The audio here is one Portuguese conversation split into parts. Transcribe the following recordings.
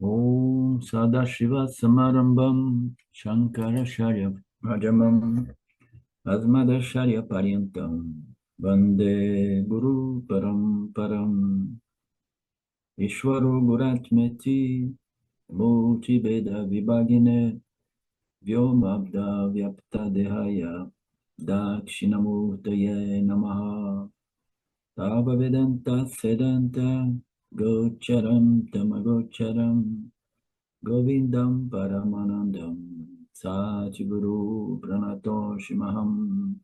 Om Sadashiva Samarambam Shankaracharya Rajamam Asmadacharya Paryantam Vande Guru Paramparam Ishvaro Guratmeti Multibeda Vibhagine Vyomabda Vyapta Dehaya Dakshinamurtaye Namaha Tava Vedanta Sedanta Gocharam Tamagocharam Govindam Paramanandam Satguru Pranatoshi Maham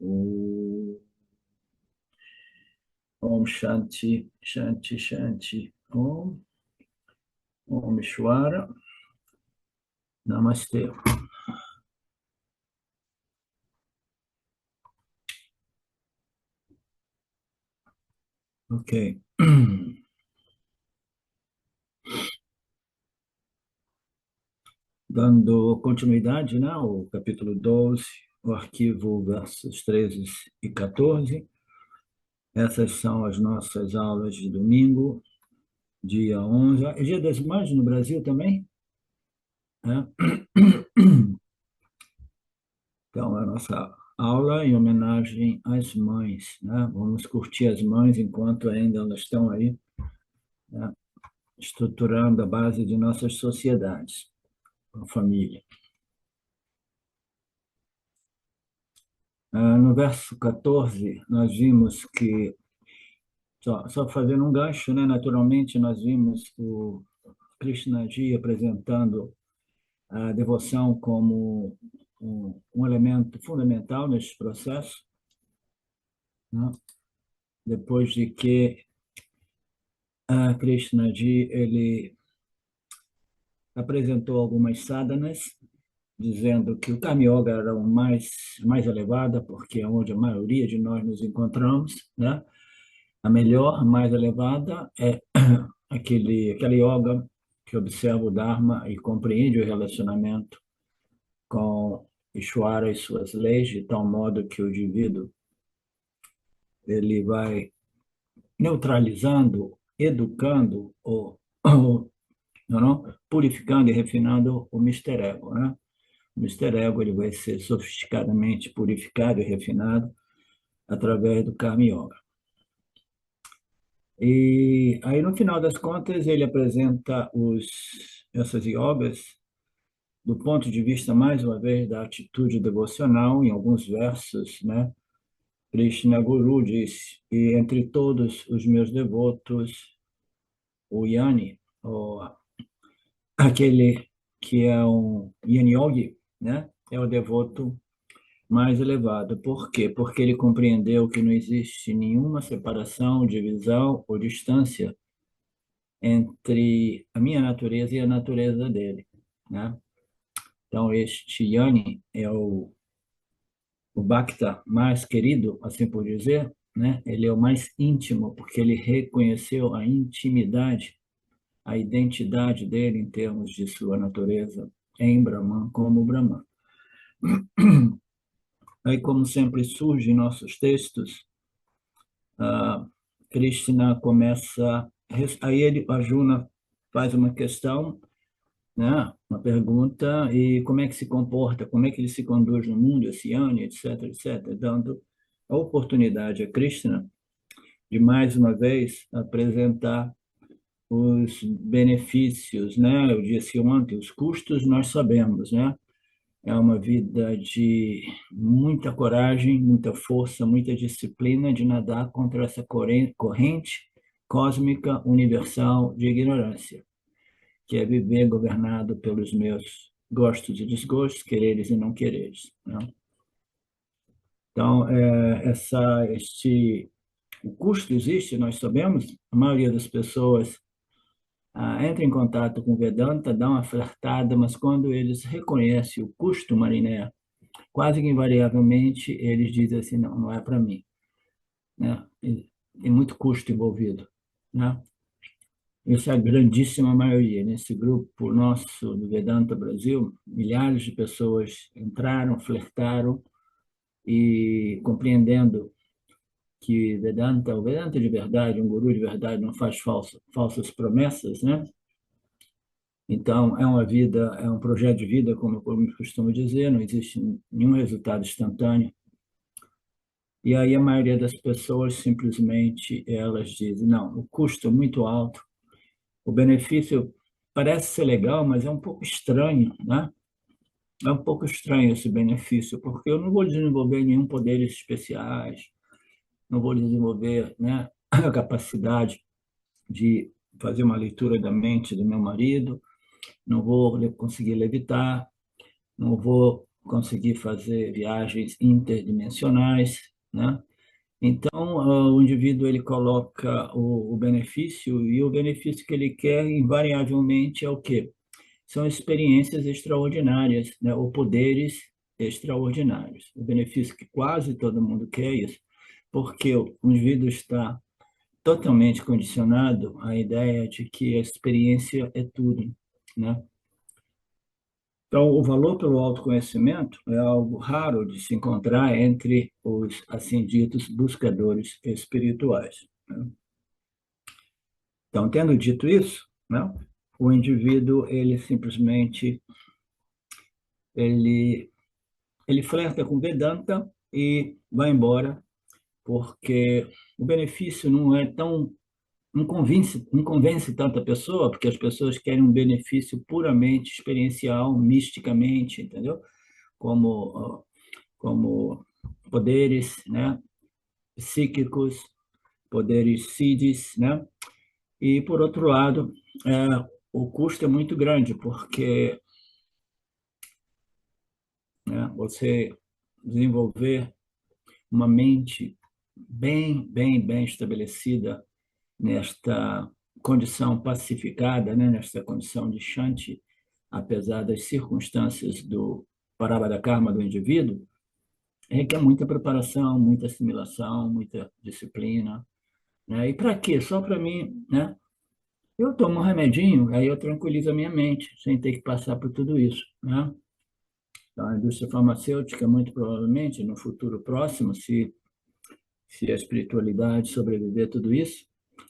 Om Om Shanti Shanti Shanti Om Ishwara Namaste. Ok. Dando continuidade, né, ao capítulo 12, o arquivo versos 13 e 14. Essas são as nossas aulas de domingo, dia 11. É Dia das Mães no Brasil também? É. Então, a nossa aula em homenagem às mães, né? Vamos curtir as mães enquanto ainda elas estão aí, né, estruturando a base de nossas sociedades, a família. No verso 14, nós vimos que, só fazendo um gancho, né? Naturalmente, nós vimos o Krishnaji apresentando a devoção como um elemento fundamental neste processo, né? Depois de que Krishnaji ele apresentou algumas sadhanas, dizendo que o Kama Yoga era o mais elevada, porque é onde a maioria de nós nos encontramos, né? A melhor, mais elevada é aquela yoga que observa o Dharma e compreende o relacionamento com Ishvara e suas leis, de tal modo que o indivíduo ele vai neutralizando, educando ou não, purificando e refinando o Mister Ego, né? O Mister Ego ele vai ser sofisticadamente purificado e refinado através do Karma Yoga. E aí, no final das contas, ele apresenta essas yogas do ponto de vista, mais uma vez, da atitude devocional, em alguns versos, né? Krishna Guru disse, e entre todos os meus devotos, o Yani, aquele que é um Yani Yogi, né? É o devoto mais elevado. Por quê? Porque ele compreendeu que não existe nenhuma separação, divisão ou distância entre a minha natureza e a natureza dele, né? Então, este Yani é o Bhakta mais querido, assim por dizer, né? Ele é o mais íntimo, porque ele reconheceu a intimidade, a identidade dele em termos de sua natureza em Brahman, como Brahman. Aí, como sempre surge em nossos textos, Krishna começa, aí ele, Arjuna faz uma questão, né, uma pergunta, e como é que se comporta, como é que ele se conduz no mundo, esse ano, etc, etc, dando a oportunidade a Krishna de, mais uma vez, apresentar os benefícios, né, eu disse ontem, os custos nós sabemos, né, é uma vida de muita coragem, muita força, muita disciplina de nadar contra essa corrente cósmica universal de ignorância, que é viver governado pelos meus gostos e desgostos, quereres e não quereres, né? Então, o custo existe, nós sabemos, a maioria das pessoas entra em contato com Vedanta, dá uma flertada, mas quando eles reconhecem o custo, Mariné, quase que invariavelmente eles dizem assim, não, não é para mim, né? Tem muito custo envolvido, né? Isso é a grandíssima maioria. Nesse grupo nosso do Vedanta Brasil, milhares de pessoas entraram, flertaram e compreendendo que o Vedanta de verdade, um guru de verdade não faz falsas promessas, né? Então, é uma vida, é um projeto de vida, como eu costumo dizer, não existe nenhum resultado instantâneo. E aí a maioria das pessoas simplesmente elas dizem, não, o custo é muito alto, o benefício parece ser legal, mas é um pouco estranho, né? É um pouco estranho esse benefício, porque eu não vou desenvolver nenhum poderes especiais, não vou desenvolver, né, a capacidade de fazer uma leitura da mente do meu marido, não vou conseguir levitar, não vou conseguir fazer viagens interdimensionais, né? Então, o indivíduo ele coloca o benefício e o benefício que ele quer invariavelmente é o quê? São experiências extraordinárias, né? Ou poderes extraordinários. O benefício que quase todo mundo quer é isso, porque o indivíduo está totalmente condicionado à ideia de que a experiência é tudo, né? Então, o valor pelo autoconhecimento é algo raro de se encontrar entre os, assim ditos, buscadores espirituais, né? Então, tendo dito isso, né, o indivíduo, ele simplesmente, ele, ele flerta com Vedanta e vai embora, porque o benefício não é tão, não convence tanta pessoa, porque as pessoas querem um benefício puramente experiencial, misticamente, entendeu? Como como poderes, né, psíquicos, poderes psíquicos, né? E, por outro lado, o custo é muito grande, porque, né, você desenvolver uma mente bem estabelecida nesta condição pacificada, né, nesta condição de Shanti, apesar das circunstâncias do Parabada Karma do indivíduo, requer muita preparação, muita assimilação, muita disciplina, né? E para quê? Só para mim, né? Eu tomo um remedinho, aí eu tranquilizo a minha mente, sem ter que passar por tudo isso, né? Então, a indústria farmacêutica, muito provavelmente, no futuro próximo, se a espiritualidade sobreviver a tudo isso,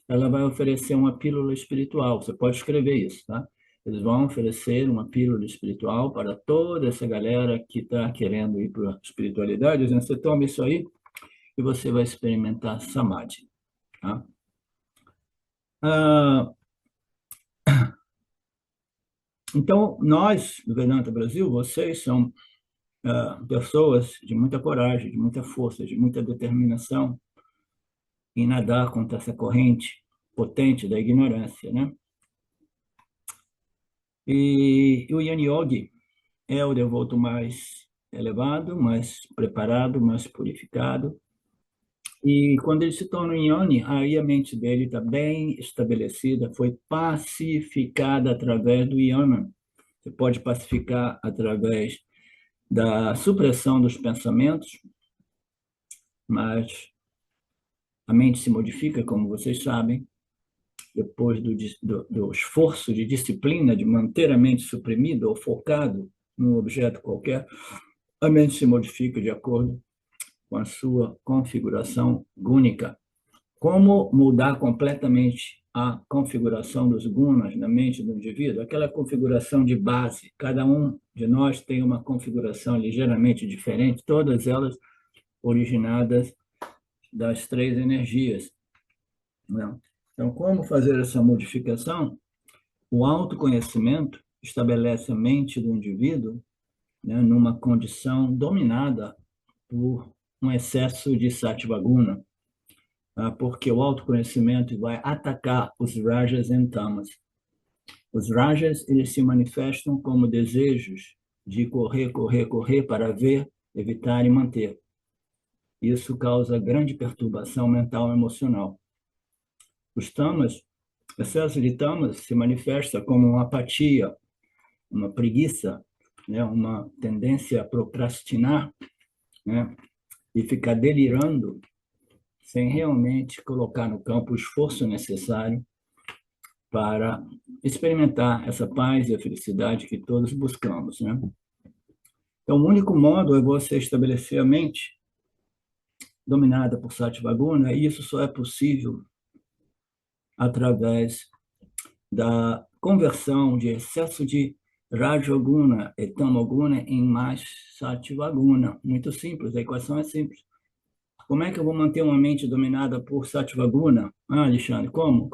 ela vai oferecer uma pílula espiritual. Você pode escrever isso, tá? Eles vão oferecer uma pílula espiritual para toda essa galera que está querendo ir para a espiritualidade, dizendo, você toma isso aí e você vai experimentar Samadhi, tá? Ah, então, nós, do Vedanta Brasil, vocês são pessoas de muita coragem, de muita força, de muita determinação em nadar contra essa corrente potente da ignorância, né? E o Yin Yogi é o devoto mais elevado, mais preparado, mais purificado. E quando ele se torna um Yoni, aí a mente dele está bem estabelecida, foi pacificada através do Yama. Você pode pacificar através da supressão dos pensamentos, mas a mente se modifica, como vocês sabem, depois do esforço de disciplina de manter a mente suprimida ou focado num objeto qualquer, a mente se modifica de acordo com a sua configuração gúnica. Como mudar completamente a configuração dos gunas na mente do indivíduo? Aquela configuração de base. Cada um de nós tem uma configuração ligeiramente diferente, todas elas originadas das três energias, né? Então, como fazer essa modificação? O autoconhecimento estabelece a mente do indivíduo, né, numa condição dominada por um excesso de sattva guna, tá? Porque o autoconhecimento vai atacar os rajas e tamas. Os rajas, eles se manifestam como desejos de correr para ver, evitar e manter. Isso causa grande perturbação mental e emocional. Os tamas, excesso de tamas se manifesta como uma apatia, uma preguiça, né, uma tendência a procrastinar, né, e ficar delirando sem realmente colocar no campo o esforço necessário para experimentar essa paz e a felicidade que todos buscamos, né? Então, o único modo é você estabelecer a mente dominada por Sattvaguna, e isso só é possível através da conversão de excesso de Rajoguna e Tamoguna em mais Sattvaguna. Muito simples, a equação é simples. Como é que eu vou manter uma mente dominada por Sattvaguna? Ah, Alexandre, como?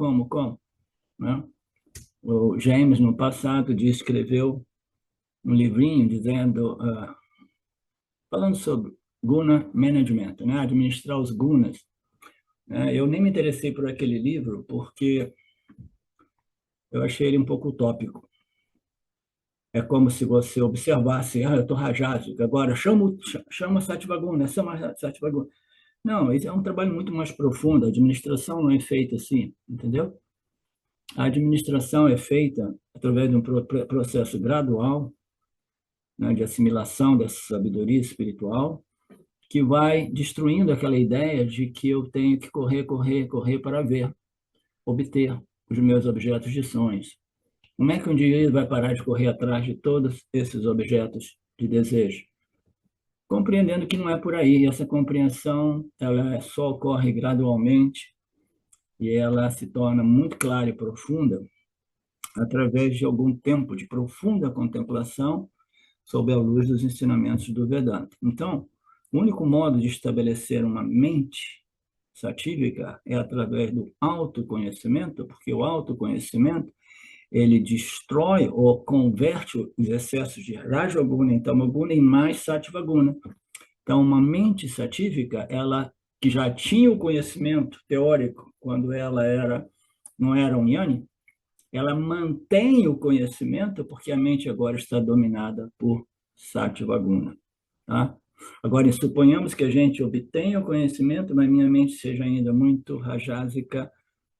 Né? O James, no passado, escreveu um livrinho dizendo, falando sobre Guna Management, né? Administrar os gunas. Eu nem me interessei por aquele livro porque eu achei ele um pouco utópico. É como se você observasse, eu estou rajásico, agora chama Sattvaguna, chama Sattvaguna. Não, isso é um trabalho muito mais profundo, a administração não é feita assim, entendeu? A administração é feita através de um processo gradual, né, de assimilação dessa sabedoria espiritual, que vai destruindo aquela ideia de que eu tenho que correr para ver, obter os meus objetos de sonhos. Como é que um indivíduo vai parar de correr atrás de todos esses objetos de desejo? Compreendendo que não é por aí. Essa compreensão ela só ocorre gradualmente e ela se torna muito clara e profunda através de algum tempo de profunda contemplação sob a luz dos ensinamentos do Vedanta. Então, o único modo de estabelecer uma mente satívica é através do autoconhecimento, porque o autoconhecimento ele destrói ou converte os excessos de Rajoguna e Tamoguna em mais Sattvaguna. Então, uma mente satívica, ela que já tinha o conhecimento teórico quando ela não era um Jnani, ela mantém o conhecimento porque a mente agora está dominada por Sattvaguna, tá? Agora, suponhamos que a gente obtenha o conhecimento, mas minha mente seja ainda muito rajásica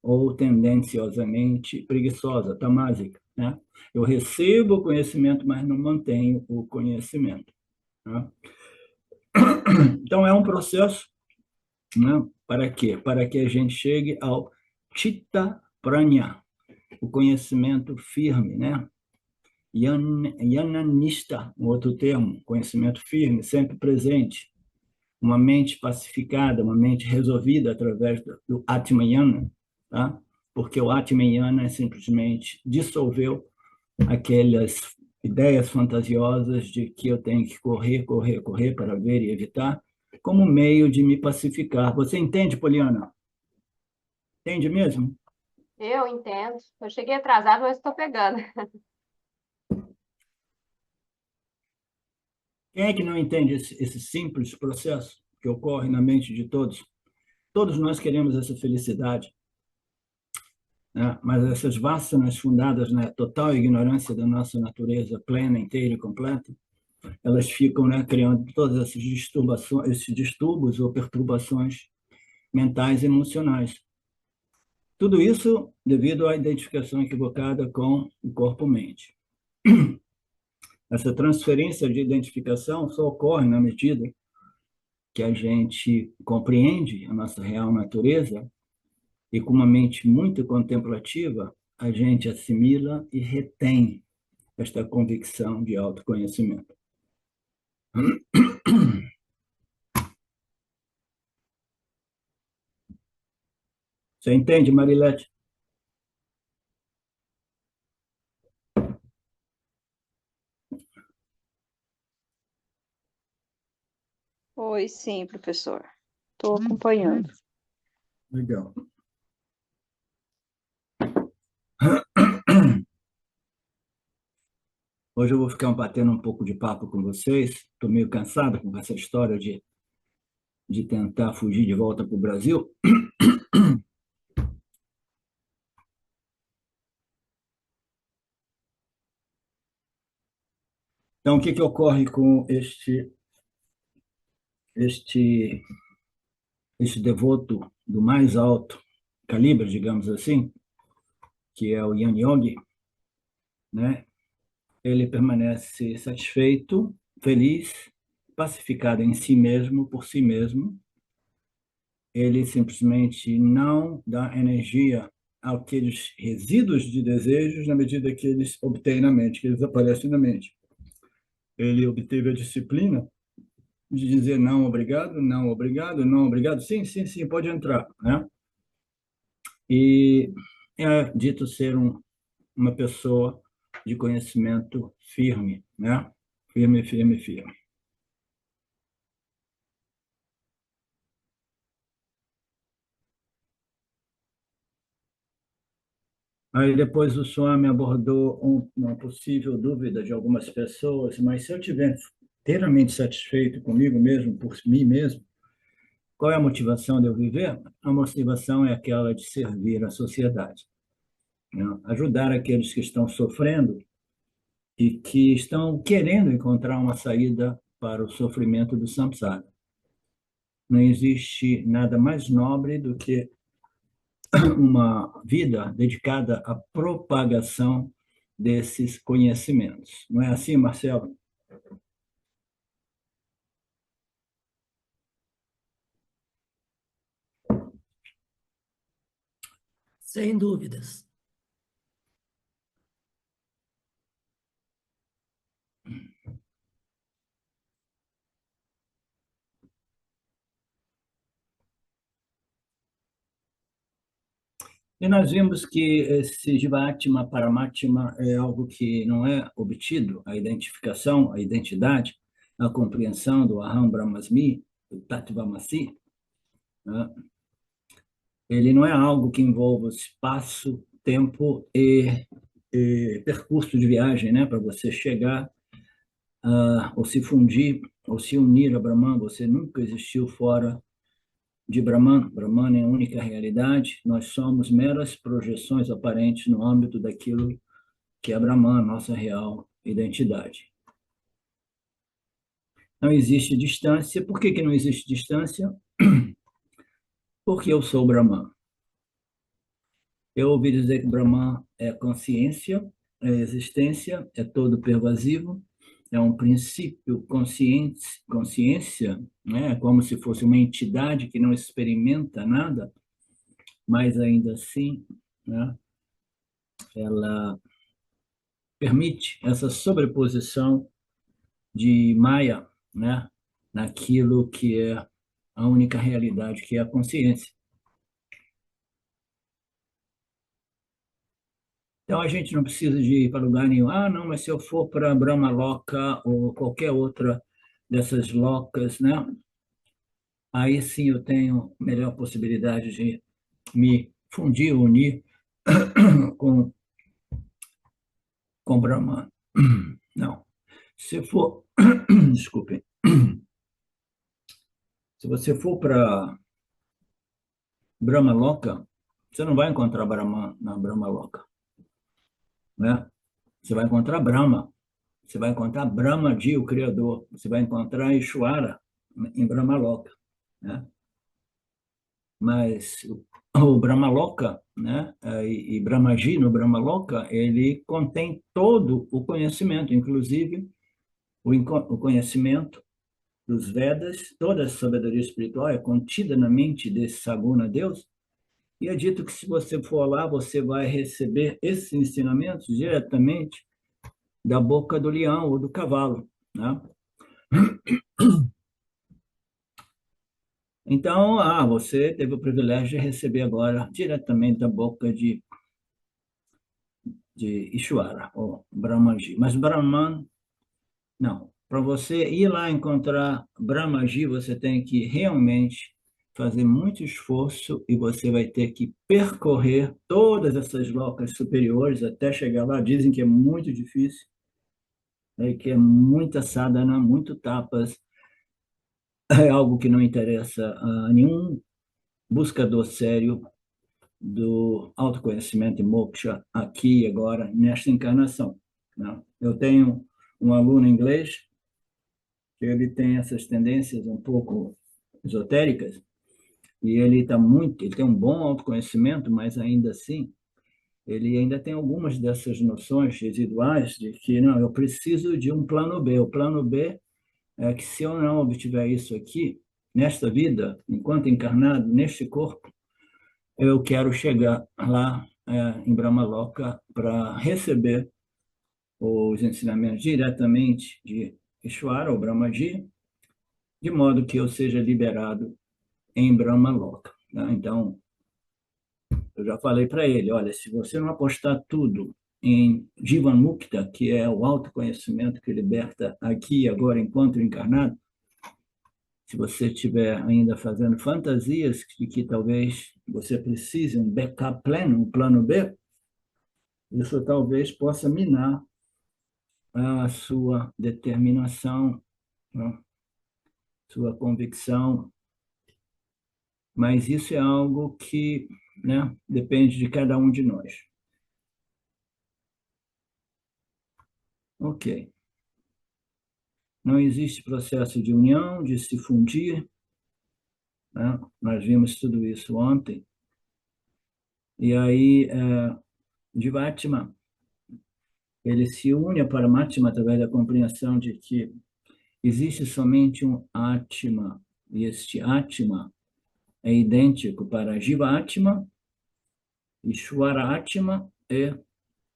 ou tendenciosamente preguiçosa, tamásica, né? Eu recebo o conhecimento, mas não mantenho o conhecimento, né? Então, é um processo, né? Para quê? Para que a gente chegue ao Chitta Pranya, o conhecimento firme, né? Yananista, um outro termo, conhecimento firme, sempre presente, uma mente pacificada, uma mente resolvida através do Atmayana, tá? Porque o Atmayana simplesmente dissolveu aquelas ideias fantasiosas de que eu tenho que correr para ver e evitar, como meio de me pacificar. Você entende, Poliana? Entende mesmo? Eu entendo. Eu cheguei atrasado, mas estou pegando. Quem é que não entende esse simples processo que ocorre na mente de todos? Todos nós queremos essa felicidade, né? Mas essas vássanas fundadas na total ignorância da nossa natureza plena, inteira e completa, elas ficam, né, criando todas essas disturbações, esses distúrbios ou perturbações mentais e emocionais. Tudo isso devido à identificação equivocada com o corpo-mente. Essa transferência de identificação só ocorre na medida que a gente compreende a nossa real natureza e com uma mente muito contemplativa, a gente assimila e retém esta convicção de autoconhecimento. Você entende, Marilete? Oi, sim, professor. Estou acompanhando. Legal. Hoje eu vou ficar batendo um pouco de papo com vocês. Estou meio cansado com essa história de tentar fugir de volta para o Brasil. Então, o que ocorre com este, este devoto do mais alto calibre, digamos assim, que é o Yan Yogi, né? Ele permanece satisfeito, feliz, pacificado em si mesmo, por si mesmo. Ele simplesmente não dá energia àqueles resíduos de desejos na medida que eles obtêm na mente, que eles aparecem na mente. Ele obteve a disciplina de dizer não, obrigado, não, obrigado, não, obrigado, sim, pode entrar, né? E é dito ser um uma pessoa de conhecimento firme, né? Firme, firme, firme. Aí depois o Swami abordou uma possível dúvida de algumas pessoas, mas se eu estiver inteiramente satisfeito comigo mesmo, por mim mesmo, qual é a motivação de eu viver? A motivação é aquela de servir a sociedade, né? Ajudar aqueles que estão sofrendo e que estão querendo encontrar uma saída para o sofrimento do samsara. Não existe nada mais nobre do que uma vida dedicada à propagação desses conhecimentos. Não é assim, Marcelo? Sem dúvidas. E nós vimos que esse Jivatma Paramatma é algo que não é obtido, a identificação, a identidade, a compreensão do Aham Brahmasmi, do Tattvamasi, né? Ele não é algo que envolva espaço, tempo e percurso de viagem, né? Para você chegar ou se fundir, ou se unir a Brahman. Você nunca existiu fora de Brahman. Brahman é a única realidade. Nós somos meras projeções aparentes no âmbito daquilo que é Brahman, nossa real identidade. Não existe distância. Por que não existe distância? Porque eu sou Brahman. Eu ouvi dizer que Brahman é consciência, é existência, é todo pervasivo, é um princípio consciência, né? Como se fosse uma entidade que não experimenta nada, mas ainda assim, né? Ela permite essa sobreposição de Maya, né? Naquilo que é a única realidade, que é a consciência. Então, a gente não precisa de ir para lugar nenhum. Ah, não, mas se eu for para Brahma Loka ou qualquer outra dessas locas, né? Aí sim eu tenho melhor possibilidade de me fundir, unir com, com Brahman. Não. Se for, desculpem, se você for para Brahma Loka, você não vai encontrar Brahman na Brahma Loka, né? Você vai encontrar Brahma. Você vai encontrar Brahmaji, o Criador. Você vai encontrar Ishvara em Brahmaloka, né? Mas o Brahmaloka, né? E Brahmaji no Brahmaloka, ele contém todo o conhecimento, inclusive o conhecimento dos Vedas, toda a sabedoria espiritual é contida na mente desse Saguna Deus, e é dito que se você for lá, você vai receber esses ensinamentos diretamente da boca do leão ou do cavalo, né? Então, você teve o privilégio de receber agora diretamente da boca de Ishvara, ou Brahmaji. Mas Brahman, não. Para você ir lá encontrar Brahmaji, você tem que realmente fazer muito esforço e você vai ter que percorrer todas essas locas superiores até chegar lá. Dizem que é muito difícil, né, que é muita sadhana, muito tapas, é algo que não interessa a nenhum buscador sério do autoconhecimento e moksha aqui e agora, nesta encarnação, né? Eu tenho um aluno inglês que ele tem essas tendências um pouco esotéricas e ele tem um bom autoconhecimento, mas ainda assim ele ainda tem algumas dessas noções residuais de que não, eu preciso de um plano B. O plano B é que se eu não obtiver isso aqui nesta vida, enquanto encarnado neste corpo, eu quero chegar lá em Brahmaloka para receber os ensinamentos diretamente de Ishvara, ou Brahmaji, de modo que eu seja liberado em Brahmaloka, né? Então, eu já falei para ele, olha, se você não apostar tudo em Jivanmukta, que é o autoconhecimento que liberta aqui e agora enquanto encarnado, se você estiver ainda fazendo fantasias de que talvez você precise um backup plan, um plano B, isso talvez possa minar a sua determinação, né? Sua convicção, mas isso é algo que, né, depende de cada um de nós. Ok. Não existe processo de união, de se fundir, né? Nós vimos tudo isso ontem. E aí, Jivatma, ele se une a Paramatma através da compreensão de que existe somente um Atma, e este Atma é idêntico para Jivatma, Ishwaratma e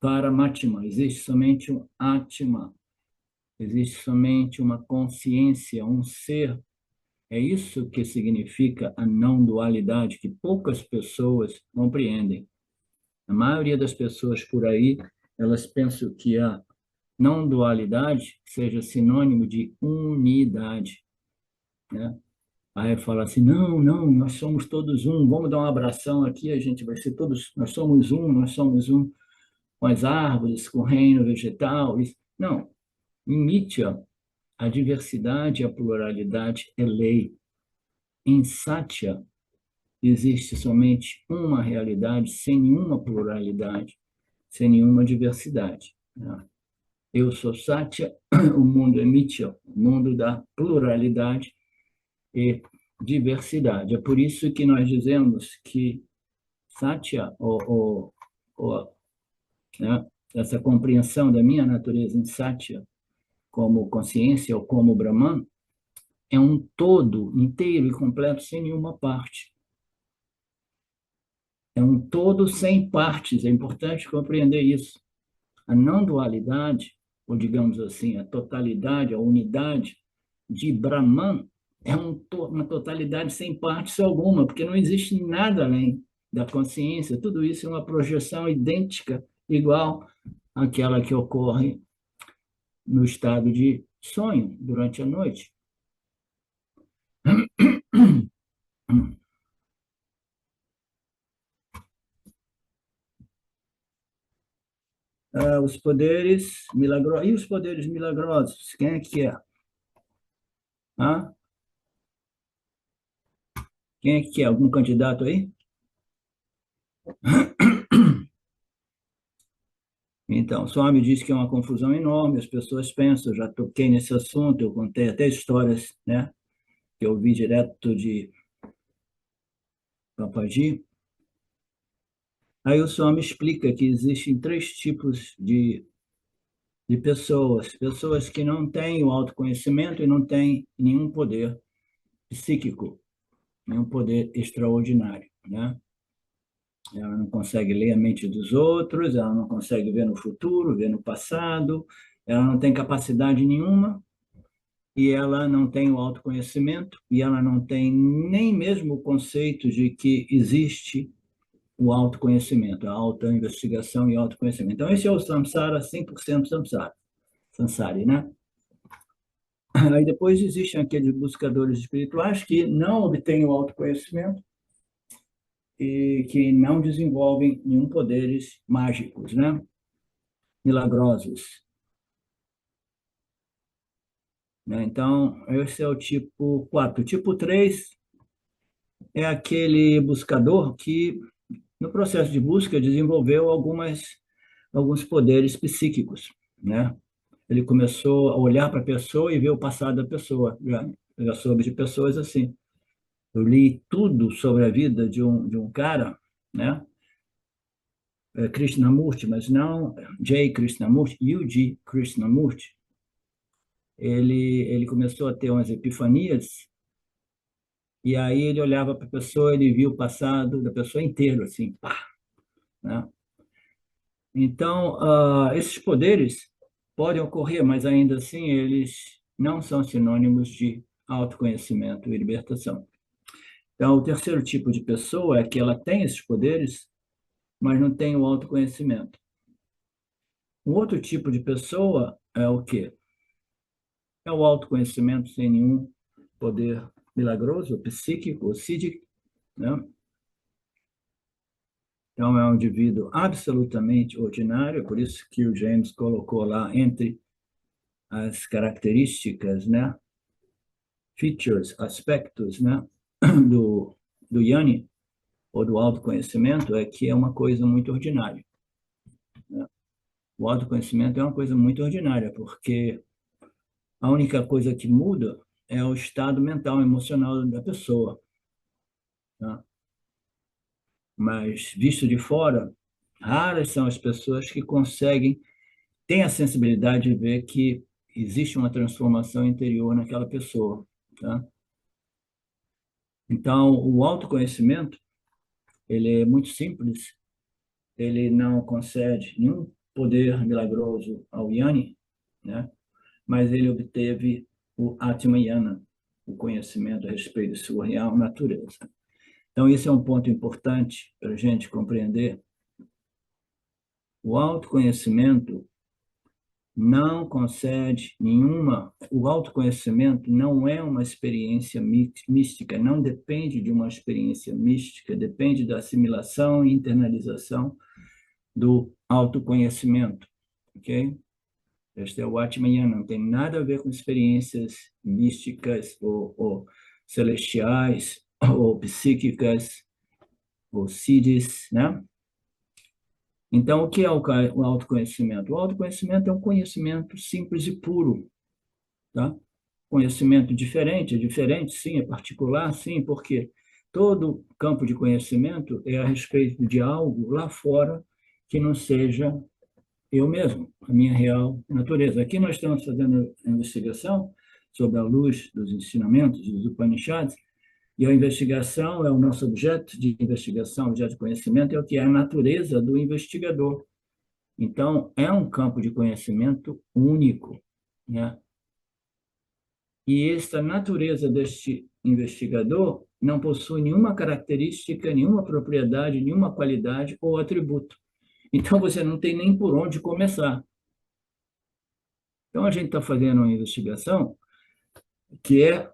Paramatma. Existe somente um Atma, existe somente uma consciência, um ser. É isso que significa a não dualidade, que poucas pessoas compreendem. A maioria das pessoas por aí, elas pensam que a não dualidade seja sinônimo de unidade, né? Aí fala assim, não, não, nós somos todos um, vamos dar um abração aqui, a gente vai ser todos, nós somos um, com as árvores, com o reino vegetal. Não, em Mitya, a diversidade e a pluralidade é lei. Em Satya, existe somente uma realidade, sem nenhuma pluralidade, sem nenhuma diversidade, né? Eu sou Satya, o mundo é Mitya, o mundo da pluralidade e diversidade. É por isso que nós dizemos que Satya, né, essa compreensão da minha natureza em Satya, como consciência ou como Brahman, é um todo inteiro e completo, sem nenhuma parte. É um todo sem partes, é importante compreender isso. A não dualidade, ou digamos assim, a totalidade, a unidade de Brahman, é uma totalidade sem partes alguma, porque não existe nada além da consciência. Tudo isso é uma projeção idêntica, igual àquela que ocorre no estado de sonho durante a noite. Os poderes milagrosos. E os poderes milagrosos? Quem é que é? Quem é que é? Algum candidato aí? Então, o Swami disse que é uma confusão enorme, as pessoas pensam, eu já toquei nesse assunto, eu contei até histórias, né, que eu vi direto de Papaji. Aí o Swami explica que existem três tipos de pessoas. Pessoas que não têm o autoconhecimento e não têm nenhum poder psíquico, nenhum poder extraordinário, né? Ela não consegue ler a mente dos outros, ela não consegue ver no futuro, ver no passado, ela não tem capacidade nenhuma e ela não tem o autoconhecimento e ela não tem nem mesmo o conceito de que existe o autoconhecimento, a autoinvestigação e autoconhecimento. Então, esse é o samsara, 100% samsara, sansari, né? Aí depois existem aqueles buscadores espirituais que não obtêm o autoconhecimento e que não desenvolvem nenhum poderes mágicos, né? Milagrosos, né? Então, esse é o tipo 4. O tipo 3 é aquele buscador que, no processo de busca, desenvolveu alguns poderes psíquicos, né? Ele começou a olhar para a pessoa e ver o passado da pessoa. Já soube de pessoas assim. Eu li tudo sobre a vida de um cara, né? Krishnamurti, mas não J. Krishnamurti, U.G. Krishnamurti. Ele começou a ter umas epifanias e aí ele olhava para a pessoa, ele via o passado da pessoa inteiro, assim, pá, né? Então, esses poderes podem ocorrer, mas ainda assim eles não são sinônimos de autoconhecimento e libertação. Então, o terceiro tipo de pessoa é que ela tem esses poderes, mas não tem o autoconhecimento. Um outro tipo de pessoa é o quê? É o autoconhecimento sem nenhum poder milagroso, psíquico, ou psíquico, né? Então, é um indivíduo absolutamente ordinário, por isso que o James colocou lá entre as características, né? Features, aspectos, né? do Yanni, ou do autoconhecimento, é que é uma coisa muito ordinária, né? O autoconhecimento é uma coisa muito ordinária, porque a única coisa que muda é o estado mental, emocional da pessoa, tá? Mas, visto de fora, raras são as pessoas que conseguem, têm a sensibilidade de ver que existe uma transformação interior naquela pessoa, tá? Então, o autoconhecimento, ele é muito simples, ele não concede nenhum poder milagroso ao Yanni, né? Mas ele obteve o Atmayana, o conhecimento a respeito de sua real natureza. Então, isso é um ponto importante para a gente compreender. O autoconhecimento não concede nenhuma. O autoconhecimento não é uma experiência mística, não depende de uma experiência mística, depende da assimilação e internalização do autoconhecimento, ok? Este é o Atmayana, não tem nada a ver com experiências místicas ou celestiais ou psíquicas ou siddhis, né? Então, o que é o autoconhecimento? O autoconhecimento é um conhecimento simples e puro, tá? Conhecimento diferente, é diferente, sim, é particular, sim, porque todo campo de conhecimento é a respeito de algo lá fora que não seja eu mesmo, a minha real natureza. Aqui nós estamos fazendo a investigação sobre a luz dos ensinamentos dos Upanishads, e a investigação é o nosso objeto de investigação, objeto de conhecimento, é o que é a natureza do investigador. Então, é um campo de conhecimento único, né? E esta natureza deste investigador não possui nenhuma característica, nenhuma propriedade, nenhuma qualidade ou atributo. Então, você não tem nem por onde começar. Então, a gente está fazendo uma investigação que é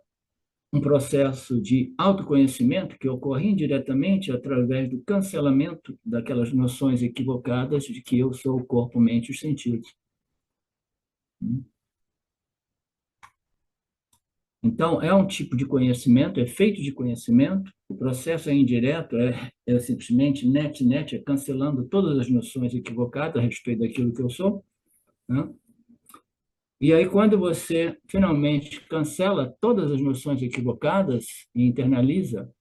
um processo de autoconhecimento que ocorre indiretamente através do cancelamento daquelas noções equivocadas de que eu sou o corpo, mente e os sentidos. Então, é um tipo de conhecimento, é feito de conhecimento, o processo é indireto, é simplesmente net, é cancelando todas as noções equivocadas a respeito daquilo que eu sou, né? E aí, quando você finalmente cancela todas as noções equivocadas e internaliza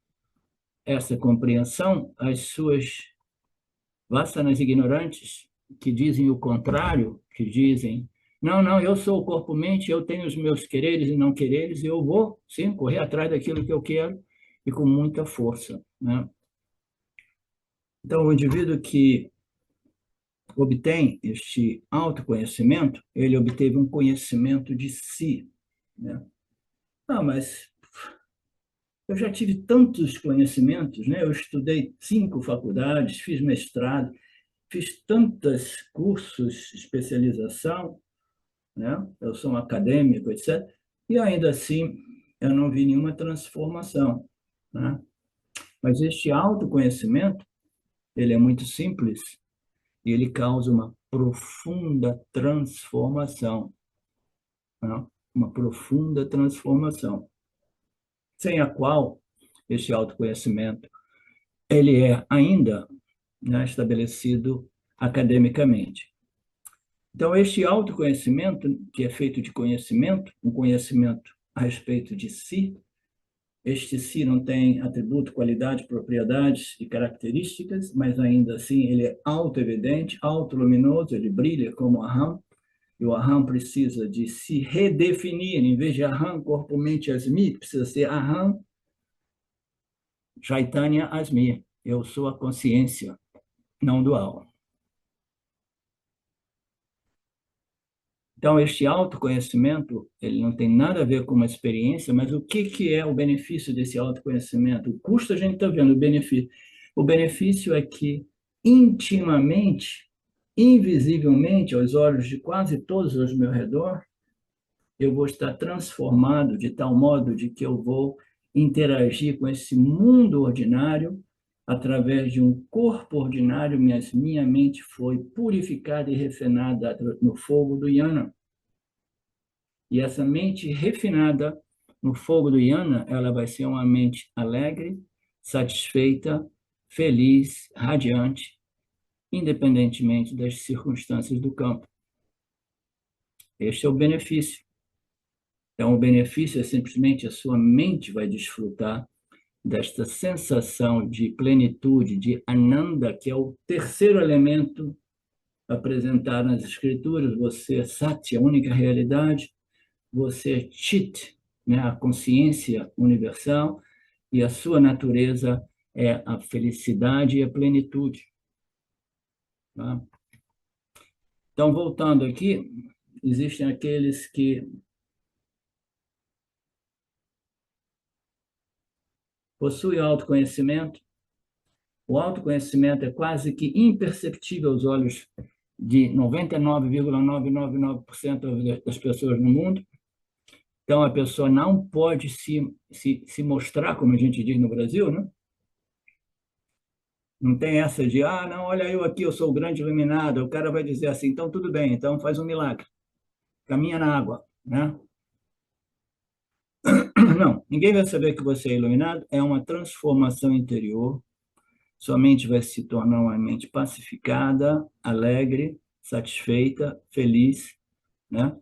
essa compreensão, as suas vasanas ignorantes, que dizem o contrário, que dizem, não, eu sou o corpo-mente, eu tenho os meus quereres e não quereres, e eu vou, sim, correr atrás daquilo que eu quero, e com muita força, né? Então, o indivíduo que obtém este autoconhecimento, ele obteve um conhecimento de si, né? Ah, mas eu já tive tantos conhecimentos, né? Eu estudei 5 faculdades, fiz mestrado, fiz tantos cursos de especialização, né? Eu sou um acadêmico, etc. E ainda assim, eu não vi nenhuma transformação, né? Mas este autoconhecimento, ele é muito simples e ele causa uma profunda transformação, né? Uma profunda transformação, sem a qual este autoconhecimento ele é ainda, né, estabelecido academicamente. Então, este autoconhecimento, que é feito de conhecimento, um conhecimento a respeito de si, este si não tem atributo, qualidade, propriedades e características, mas ainda assim ele é auto-evidente, auto-luminoso, ele brilha como Aham, e o Aham precisa de se redefinir, em vez de Aham, corpo, mente, Asmi, precisa ser Aham, Chaitanya, Asmi. Eu sou a consciência não dual. Então, este autoconhecimento, ele não tem nada a ver com uma experiência, mas o que é o benefício desse autoconhecimento? O custo a gente está vendo, o benefício. O benefício é que, intimamente, invisivelmente aos olhos de quase todos ao meu redor, eu vou estar transformado de tal modo de que eu vou interagir com esse mundo ordinário através de um corpo ordinário, mas minha mente foi purificada e refinada no fogo do Yana. E essa mente refinada no fogo do Yana, ela vai ser uma mente alegre, satisfeita, feliz, radiante, independentemente das circunstâncias do campo. Este é o benefício. Então, o benefício é simplesmente a sua mente vai desfrutar desta sensação de plenitude, de Ananda, que é o terceiro elemento apresentado nas Escrituras. Você é Sati, a única realidade. Você é Chit, né, a consciência universal. E a sua natureza é a felicidade e a plenitude. Tá? Então, voltando aqui, existem aqueles que possuem autoconhecimento. O autoconhecimento é quase que imperceptível aos olhos de 99,999% das pessoas no mundo. Então, a pessoa não pode se mostrar, como a gente diz no Brasil, né? Não tem essa de, não, olha eu aqui, eu sou o grande iluminado. O cara vai dizer assim, então tudo bem, então faz um milagre. Caminha na água, né? Não, ninguém vai saber que você é iluminado. É uma transformação interior. Sua mente vai se tornar uma mente pacificada, alegre, satisfeita, feliz, né?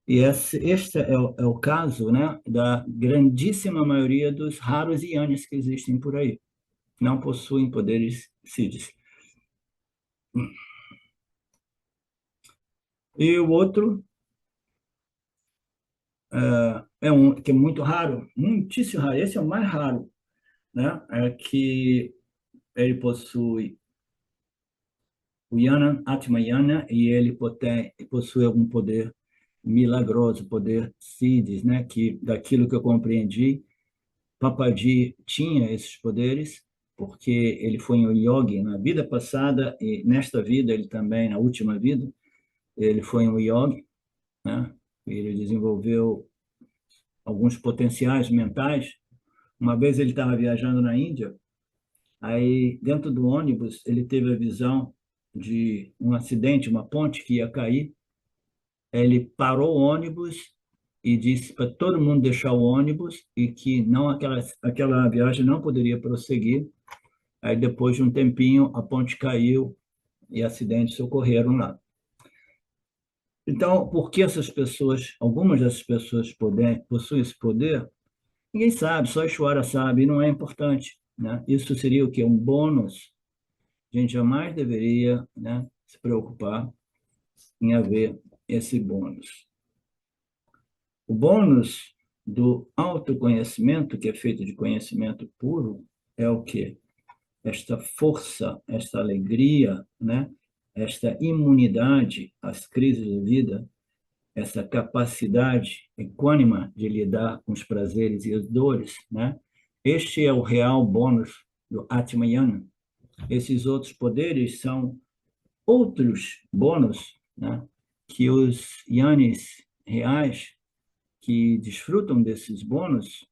E este é o caso, né, da grandíssima maioria dos raros yanis que existem por aí. Não possuem poderes siddhis. E o outro é um que é muito raro, muitíssimo raro. Esse é o mais raro, né? É que ele possui o Yana, Atma Yana, e ele possui algum poder milagroso, poder siddhis, né? Que daquilo que eu compreendi, Papaji tinha esses poderes porque ele foi um yogi na vida passada e nesta vida ele também, na última vida, ele foi um yogi, né? Ele desenvolveu alguns potenciais mentais. Uma vez ele estava viajando na Índia, aí dentro do ônibus ele teve a visão de um acidente, uma ponte que ia cair. Ele parou o ônibus e disse para todo mundo deixar o ônibus e que não aquela viagem não poderia prosseguir. Aí depois de um tempinho a ponte caiu e acidentes ocorreram lá. Então, por que essas pessoas, algumas dessas pessoas possuem esse poder? Ninguém sabe, só a Ishvara sabe, e não é importante, né? Isso seria o quê? Um bônus. A gente jamais deveria, né, se preocupar em haver esse bônus. O bônus do autoconhecimento, que é feito de conhecimento puro, é o quê? Esta força, esta alegria, né? Esta imunidade às crises da vida, essa capacidade equânime de lidar com os prazeres e as dores, né? Este é o real bônus do Atmayana. Esses outros poderes são outros bônus, né? Que os yanis reais que desfrutam desses bônus,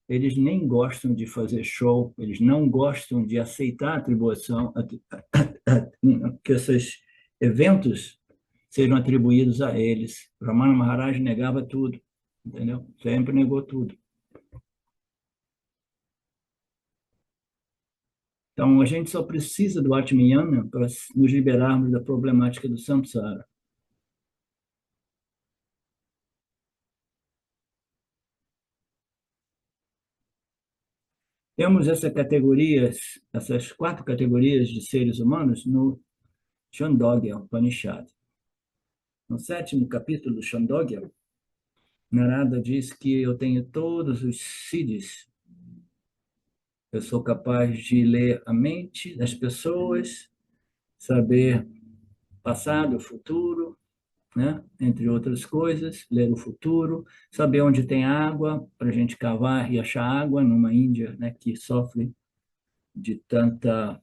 eles nem gostam de fazer show, eles não gostam de aceitar a atribuição, que esses eventos sejam atribuídos a eles. Ramana Maharaj negava tudo, entendeu? Sempre negou tudo. Então, a gente só precisa do Atmiyana para nos liberarmos da problemática do samsara. Temos essas 4 categorias de seres humanos no Chandogya Upanishad. No 7º capítulo do Chandogya, Narada diz que eu tenho todos os siddhis. Eu sou capaz de ler a mente das pessoas, saber passado, futuro, né? Entre outras coisas, ler o futuro, saber onde tem água para a gente cavar e achar água numa Índia, né, que sofre de tanta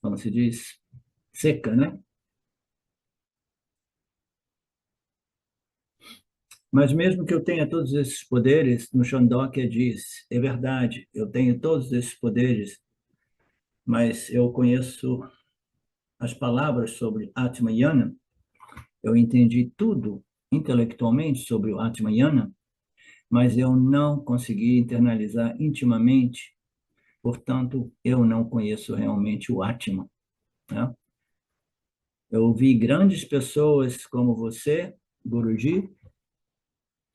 como se diz, seca, né? Mas mesmo que eu tenha todos esses poderes, no Chandogya diz, é verdade, eu tenho todos esses poderes, mas eu conheço as palavras sobre Atmayana, eu entendi tudo intelectualmente sobre o Atmayana, mas eu não consegui internalizar intimamente, portanto, eu não conheço realmente o Atma, né? Eu ouvi grandes pessoas como você, Guruji,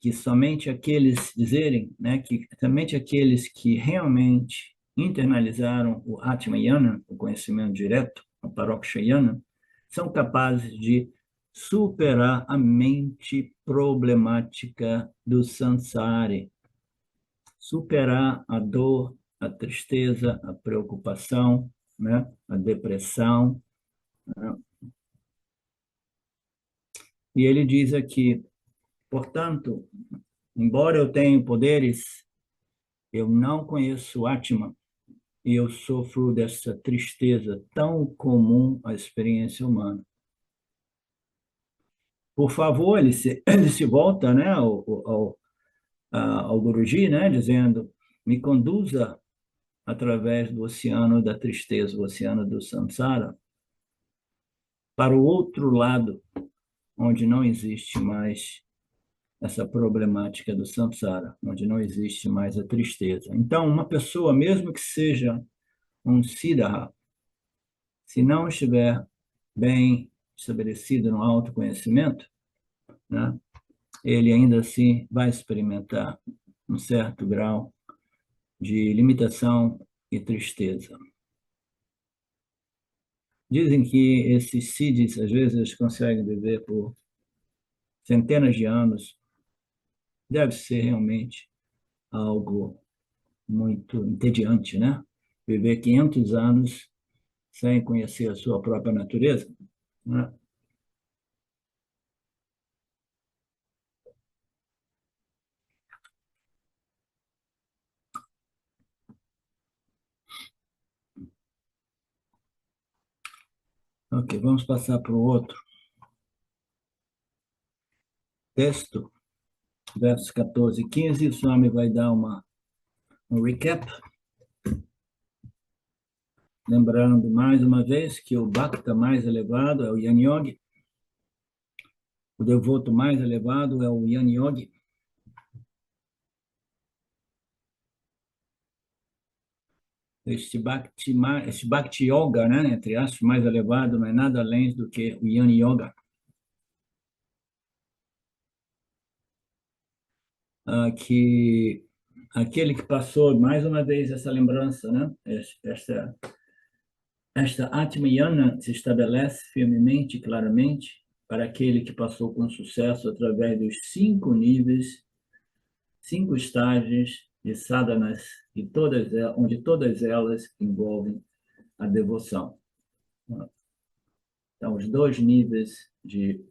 que somente aqueles dizerem, né, que somente aqueles que realmente internalizaram o Atmayana, o conhecimento direto, o Parokshayana, são capazes de superar a mente problemática do samsara, superar a dor, a tristeza, a preocupação, né, a depressão, né? E ele diz aqui, portanto, embora eu tenha poderes, eu não conheço o Atma e eu sofro dessa tristeza tão comum à experiência humana. Por favor, ele se volta, né, ao Guruji, né, dizendo, me conduza através do oceano da tristeza, o oceano do samsara, para o outro lado, onde não existe mais essa problemática do samsara, onde não existe mais a tristeza. Então, uma pessoa, mesmo que seja um siddha, se não estiver bem estabelecido no autoconhecimento, né, ele ainda assim vai experimentar um certo grau de limitação e tristeza. Dizem que esses siddhis, às vezes, eles conseguem viver por centenas de anos. Deve ser realmente algo muito entediante, né? Viver 500 anos sem conhecer a sua própria natureza, né? Ok, vamos passar para o outro texto, versos 14 e 15. O Swami vai dar um recap, lembrando mais uma vez que o Bhakta mais elevado é o Jnana Yoga, o devoto mais elevado é o Jnana Yoga. Este Bhakti Yoga, né, entre aspas, mais elevado, não é nada além do que o Jnana Yoga. Que aquele que passou, mais uma vez, essa lembrança, né, esta Atmayana se estabelece firmemente e claramente para aquele que passou com sucesso através dos 5 níveis, 5 estágios de sadhanas, onde todas elas envolvem a devoção. Então, os 2 níveis de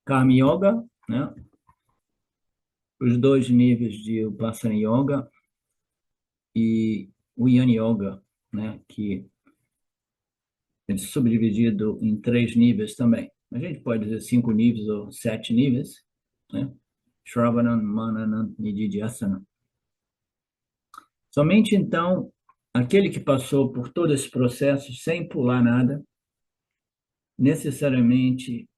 Karma Yoga, né? Os 2 níveis de Upasana Yoga e o Jnana Yoga, né? Que é subdividido em 3 níveis também. A gente pode dizer 5 níveis ou 7 níveis, né? Shravanam, Mananam e Nididhyasana. Somente então, aquele que passou por todo esse processo sem pular nada, necessariamente,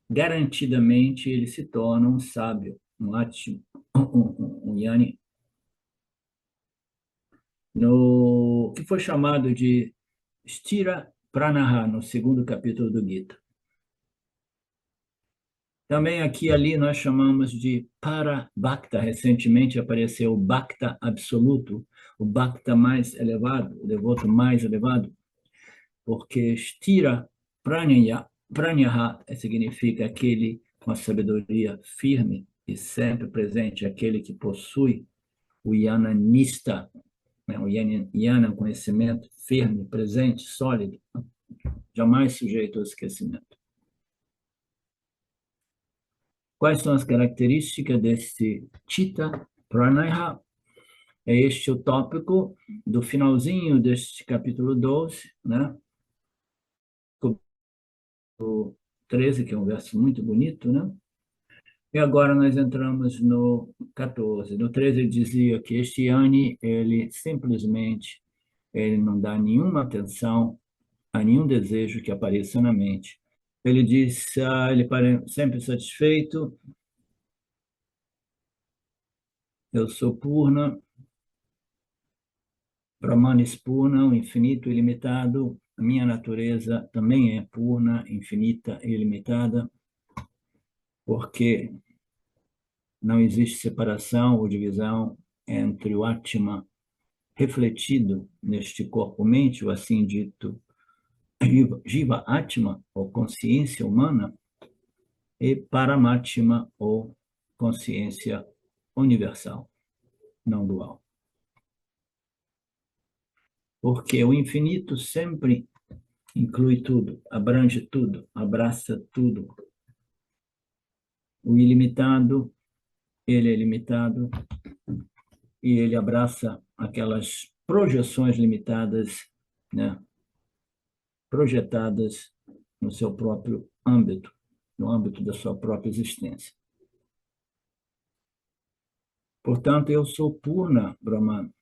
garantidamente, ele se torna um sábio, um Jnani, no que foi chamado de Stira Pranaha, no 2º capítulo do Gita. Também aqui e ali nós chamamos de Para-Bhakta. Recentemente apareceu o Bhakta absoluto, o Bhakta mais elevado, o devoto mais elevado, porque Stira Pranyaha significa aquele com a sabedoria firme e sempre presente, aquele que possui o Jnanista, né? O Jnana, conhecimento firme, presente, sólido, jamais sujeito ao esquecimento. Quais são as características desse Chitta Pranaya? É este o tópico do finalzinho deste capítulo 12, né? 13, que é um verso muito bonito, né? E agora nós entramos no 14. No 13 ele dizia que este Yanni, ele simplesmente ele não dá nenhuma atenção a nenhum desejo que apareça na mente. Ele diz, ele sempre satisfeito, eu sou Purna, Brahmanis Purna, o infinito ilimitado, a minha natureza também é Purna, infinita e ilimitada, porque não existe separação ou divisão entre o Atma refletido neste corpo-mente, o assim dito Jiva Atma, ou consciência humana, e Paramatma, ou consciência universal, não dual. Porque o infinito sempre inclui tudo, abrange tudo, abraça tudo. O ilimitado, ele é limitado e ele abraça aquelas projeções limitadas, né, projetadas no seu próprio âmbito, no âmbito da sua própria existência. Portanto, eu sou Purna Brahman.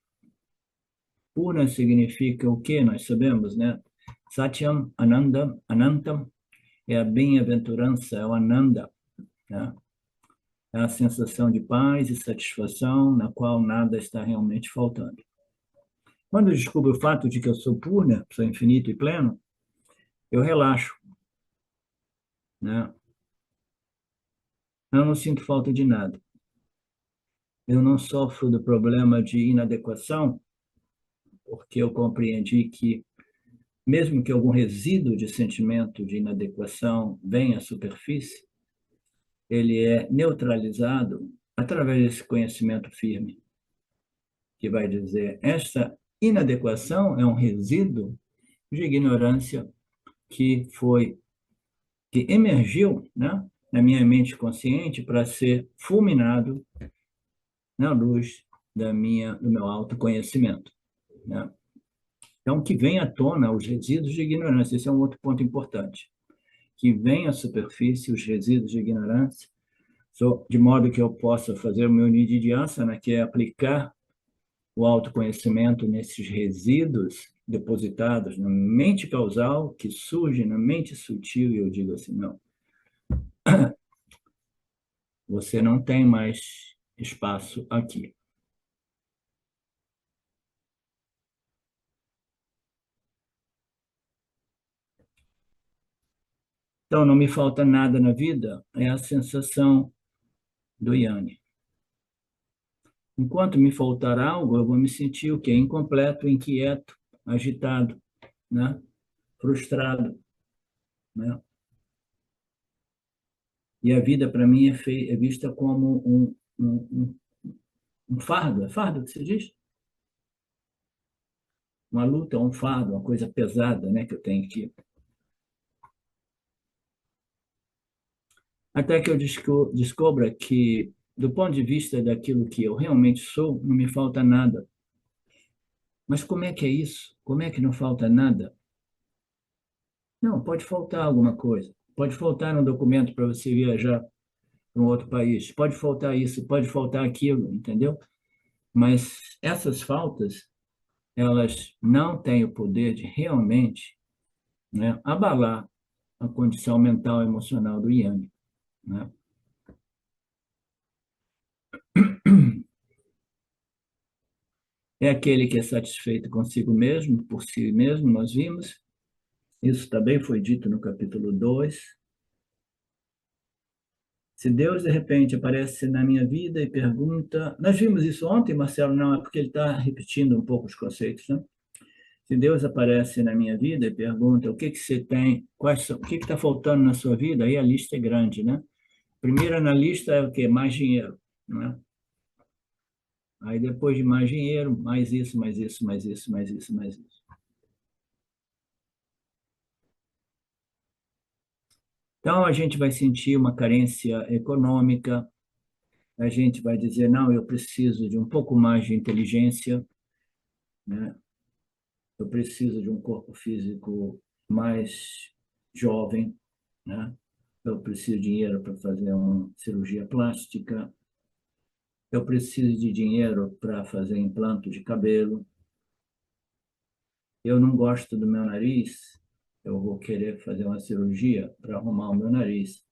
Purna significa o quê? Nós sabemos, né? Satyam, Anandam, Anantam é a bem-aventurança, é o Ananda, né? É a sensação de paz e satisfação na qual nada está realmente faltando. Quando eu descubro o fato de que eu sou Purna, sou infinito e pleno, eu relaxo, né? Eu não sinto falta de nada. Eu não sofro do problema de inadequação, porque eu compreendi que, mesmo que algum resíduo de sentimento de inadequação venha à superfície, ele é neutralizado através desse conhecimento firme, que vai dizer, esta inadequação é um resíduo de ignorância que emergiu, né, na minha mente consciente para ser fulminado na luz do meu autoconhecimento, né? Então, que venha à tona os resíduos de ignorância, esse é um outro ponto importante. Que venha à superfície os resíduos de ignorância, de modo que eu possa fazer o meu nididhyasana, que é aplicar o autoconhecimento nesses resíduos depositados na mente causal, que surge na mente sutil, e eu digo assim, não, você não tem mais espaço aqui. Então, não me falta nada na vida, é a sensação do Yanni. Enquanto me faltar algo, eu vou me sentir o quê? Incompleto, inquieto, agitado, né? Frustrado, né? E a vida, para mim, é vista como um fardo. É fardo que se diz? Uma luta, um fardo, uma coisa pesada, né? Que eu tenho que... Até que eu descubra que, do ponto de vista daquilo que eu realmente sou, não me falta nada. Mas como é que é isso? Como é que não falta nada? Não, pode faltar alguma coisa. Pode faltar um documento para você viajar para um outro país. Pode faltar isso, pode faltar aquilo, entendeu? Mas essas faltas, elas não têm o poder de realmente, né, abalar a condição mental e emocional do Yang, né? É aquele que é satisfeito consigo mesmo, por si mesmo, nós vimos. Isso também foi dito no capítulo 2. Se Deus, de repente, aparece na minha vida e pergunta... Nós vimos isso ontem, Marcelo, não, é porque ele está repetindo um pouco os conceitos, né? Se Deus aparece na minha vida e pergunta o que que você tem, o que está faltando na sua vida, aí a lista é grande, né? Primeiro na lista é o quê? Mais dinheiro, né? Aí depois de mais dinheiro, mais isso, mais isso, mais isso, mais isso, mais isso. Então, a gente vai sentir uma carência econômica, a gente vai dizer, não, eu preciso de um pouco mais de inteligência, né? Eu preciso de um corpo físico mais jovem, né? Eu preciso de dinheiro para fazer uma cirurgia plástica, eu preciso de dinheiro para fazer implante de cabelo, eu não gosto do meu nariz, eu vou querer fazer uma cirurgia para arrumar o meu nariz.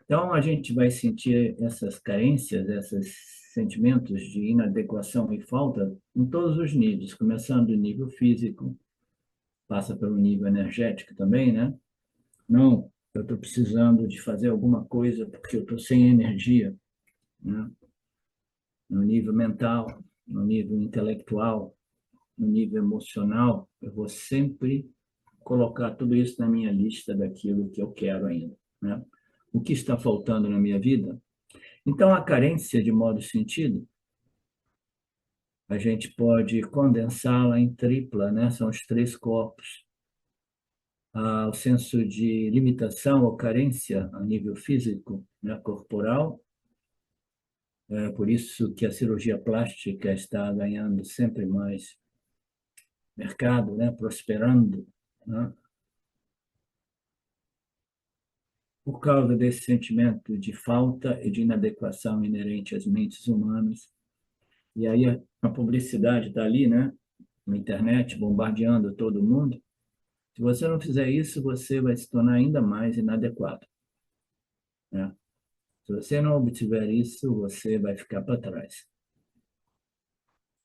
Então, a gente vai sentir essas carências, esses sentimentos de inadequação e falta em todos os níveis, começando do nível físico, passa pelo nível energético também, né? Não, eu estou precisando de fazer alguma coisa porque eu estou sem energia, né? No nível mental, no nível intelectual, no nível emocional, eu vou sempre colocar tudo isso na minha lista daquilo que eu quero ainda, né? O que está faltando na minha vida? Então, a carência, de modo sentido, a gente pode condensá-la em tripla, né? São os três corpos. O senso de limitação ou carência a nível físico, né? Corporal. É por isso que a cirurgia plástica está ganhando sempre mais mercado, né? Prosperando, né? Por causa desse sentimento de falta e de inadequação inerente às mentes humanas. E aí a publicidade está ali, né? Na internet, bombardeando todo mundo. Se você não fizer isso, você vai se tornar ainda mais inadequado, né? Se você não obtiver isso, você vai ficar para trás.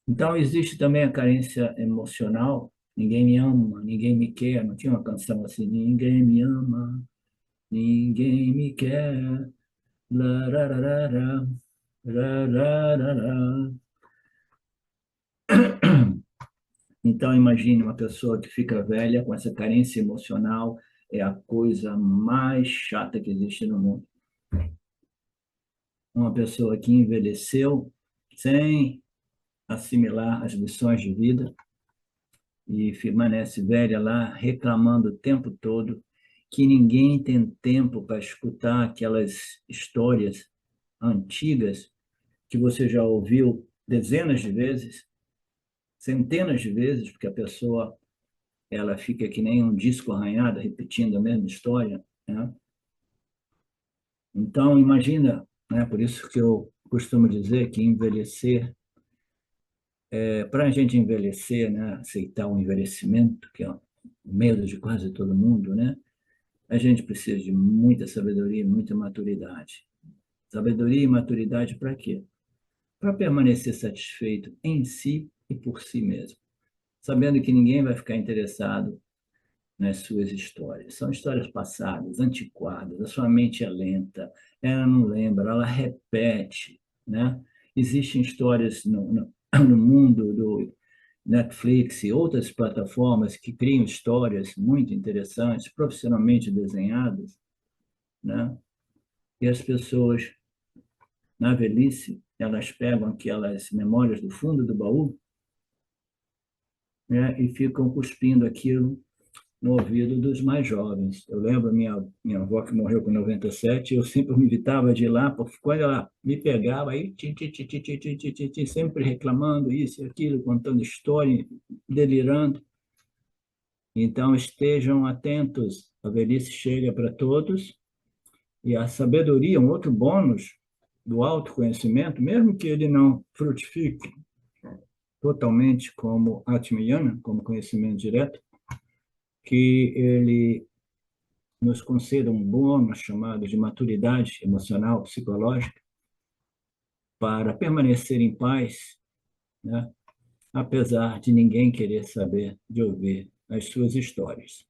Então, existe também a carência emocional. Ninguém me ama, ninguém me quer. Não tinha uma canção assim: ninguém me ama, ninguém me quer. Lararara, lararara. Então, imagine uma pessoa que fica velha com essa carência emocional, é a coisa mais chata que existe no mundo. Uma pessoa que envelheceu sem assimilar as lições de vida e permanece velha lá, reclamando o tempo todo que ninguém tem tempo para escutar aquelas histórias antigas que você já ouviu dezenas de vezes, centenas de vezes, porque a pessoa ela fica que nem um disco arranhado, repetindo a mesma história, né? Então, imagina, né? Por isso que eu costumo dizer que envelhecer, para a gente envelhecer, né? Aceitar o envelhecimento, que é o medo de quase todo mundo, né? A gente precisa de muita sabedoria e muita maturidade. Sabedoria e maturidade para quê? Para permanecer satisfeito em si e por si mesmo, sabendo que ninguém vai ficar interessado nas suas histórias. São histórias passadas, antiquadas, a sua mente é lenta, ela não lembra, ela repete, né? Existem histórias no mundo do Netflix e outras plataformas que criam histórias muito interessantes, profissionalmente desenhadas, né? E as pessoas, na velhice, elas pegam aquelas memórias do fundo do baú, né? E ficam cuspindo aquilo no ouvido dos mais jovens. Eu lembro minha avó que morreu com 97, eu sempre me evitava de ir lá, porque quando ela me pegava, aí sempre reclamando isso e aquilo, contando história, delirando. Então, estejam atentos, a velhice chega para todos, e a sabedoria, um outro bônus do autoconhecimento, mesmo que ele não frutifique totalmente como Atmiyana, como conhecimento direto, que ele nos conceda um bônus chamado de maturidade emocional, psicológica, para permanecer em paz, né? Apesar de ninguém querer saber de ouvir as suas histórias.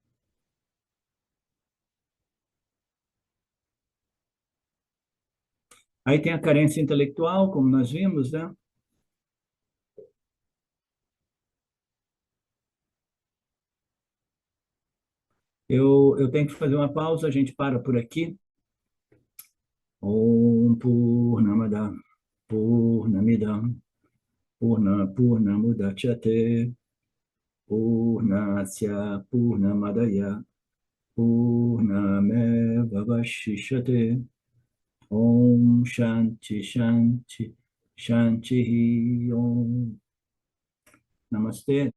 Aí tem a carência intelectual, como nós vimos, né? Eu tenho que fazer uma pausa, a gente para por aqui. Om Purnamada Purnamidam Purnamudachyate Purnasya Purnamadaya Purnamevavashishate Om Shanti Shanti Shanti Om Namaste.